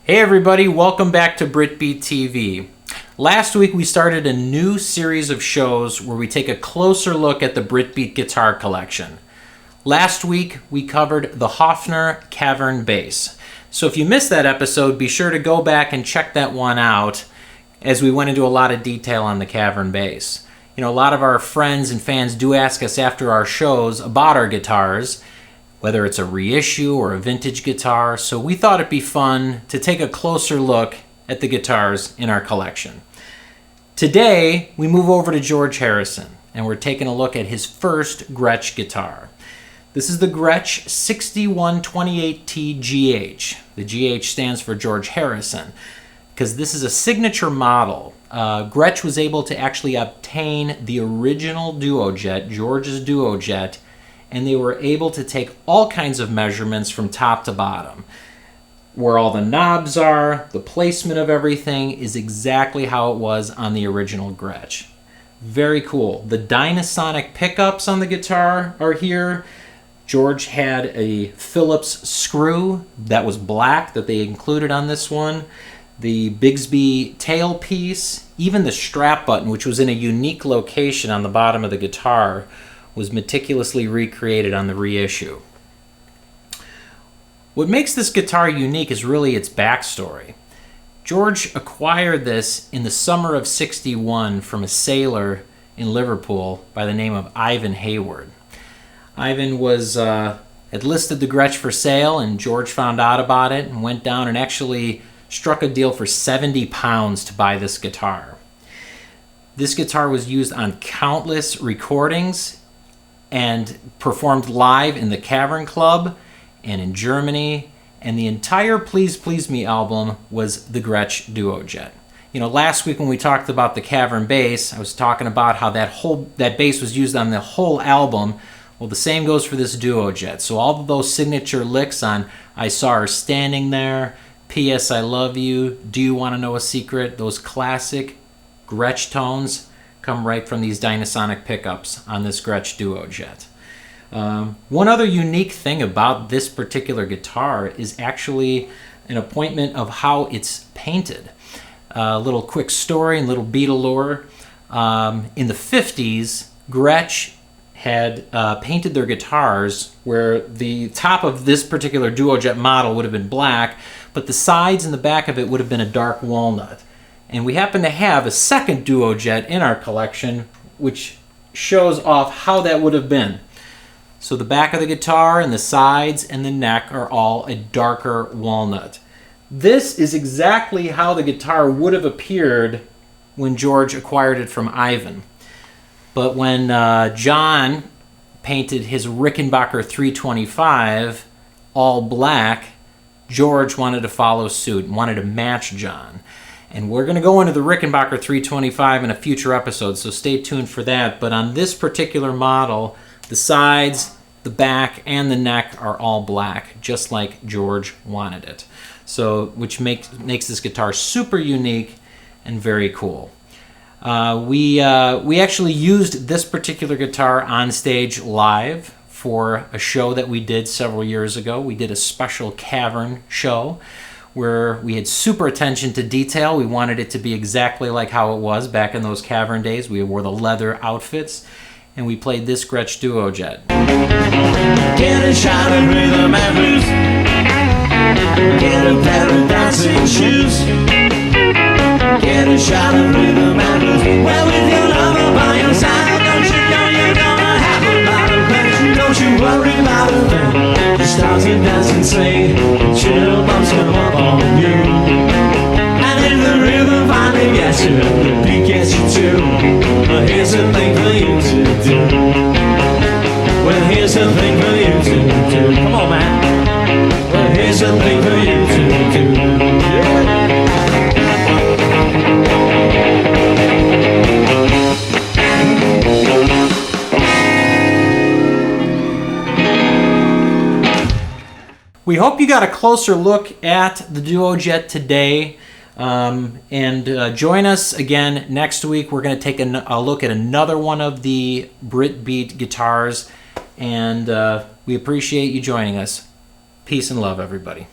Hey everybody, welcome back to BritBeat TV. Last week we started a new series of shows where we take a closer look at the BritBeat guitar collection. Last week we covered the Hofner Cavern bass. So if you missed that episode, be sure to go back and check that one out as we went into a lot of detail on the Cavern bass. You know, a lot of our friends and fans do ask us after our shows about our guitars, whether it's a reissue or a vintage guitar, so we thought it'd be fun to take a closer look at the guitars in our collection. Today, we move over to George Harrison, and we're taking a look at his first Gretsch guitar. This is the Gretsch 6128T-GH. The GH stands for George Harrison, because this is a signature model. Gretsch was able to actually obtain the original Duojet, George's Duojet, and they were able to take all kinds of measurements from top to bottom. Where all the knobs are, the placement of everything is exactly how it was on the original Gretsch. Very cool. The Dynasonic pickups on the guitar are here. George had a Phillips screw that was black that they included on this one. The Bigsby tailpiece, even the strap button, which was in a unique location on the bottom of the guitar, was meticulously recreated on the reissue. What makes this guitar unique is really its backstory. George acquired this in the summer of '61 from a sailor in Liverpool by the name of Ivan Hayward. Ivan had listed the Gretsch for sale, and George found out about it and went down and actually struck a deal for £70 to buy this guitar. This guitar was used on countless recordings and performed live in the Cavern Club and in Germany, and the entire Please Please Me album was the Gretsch Duojet. You know, last week when we talked about the Cavern bass, I was talking about how that bass was used on the whole album. Well, the same goes for this Duojet. So all of those signature licks on I Saw Her Standing There, P.S. I Love You, Do You Want to Know a Secret, those classic Gretsch tones come right from these Dynasonic pickups on this Gretsch Duojet. One other unique thing about this particular guitar is actually an appointment of how it's painted. A little quick story and little Beatle lore. In the 50s, Gretsch had painted their guitars where the top of this particular Duojet model would have been black, but the sides and the back of it would have been a dark walnut. And we happen to have a second Duojet in our collection, which shows off how that would have been. So the back of the guitar and the sides and the neck are all a darker walnut. This is exactly how the guitar would have appeared when George acquired it from Ivan. But when John painted his Rickenbacker 325 all black, George wanted to follow suit and wanted to match John. And we're going to go into the Rickenbacker 325 in a future episode, so stay tuned for that. But on this particular model, the sides, the back, and the neck are all black, just like George wanted it. So, which makes this guitar super unique and very cool. We actually used this particular guitar on stage live for a show that we did several years ago. We did a special Cavern show where we had super attention to detail. We wanted it to be exactly like how it was back in those Cavern days. We wore the leather outfits, and we played this Gretsch Duojet. Get a shot of rhythm and blues. Get a pair of dancing shoes. Get a shot of rhythm and blues. Well, with your lover by your side, don't you know you're gonna have a lot of pleasure? Don't you worry about a thing. The stars can dance and sing, the chill bumps come up on you. And if the rhythm finally gets you, the beat gets you too. Well, here's the thing for you to do. Well, here's the thing for you to do. Come on, man. Well, here's the thing for you to do. Yeah. We hope you got a closer look at the Duojet today, and join us again next week. We're going to take a look at another one of the BritBeat guitars, and we appreciate you joining us. Peace and love, everybody.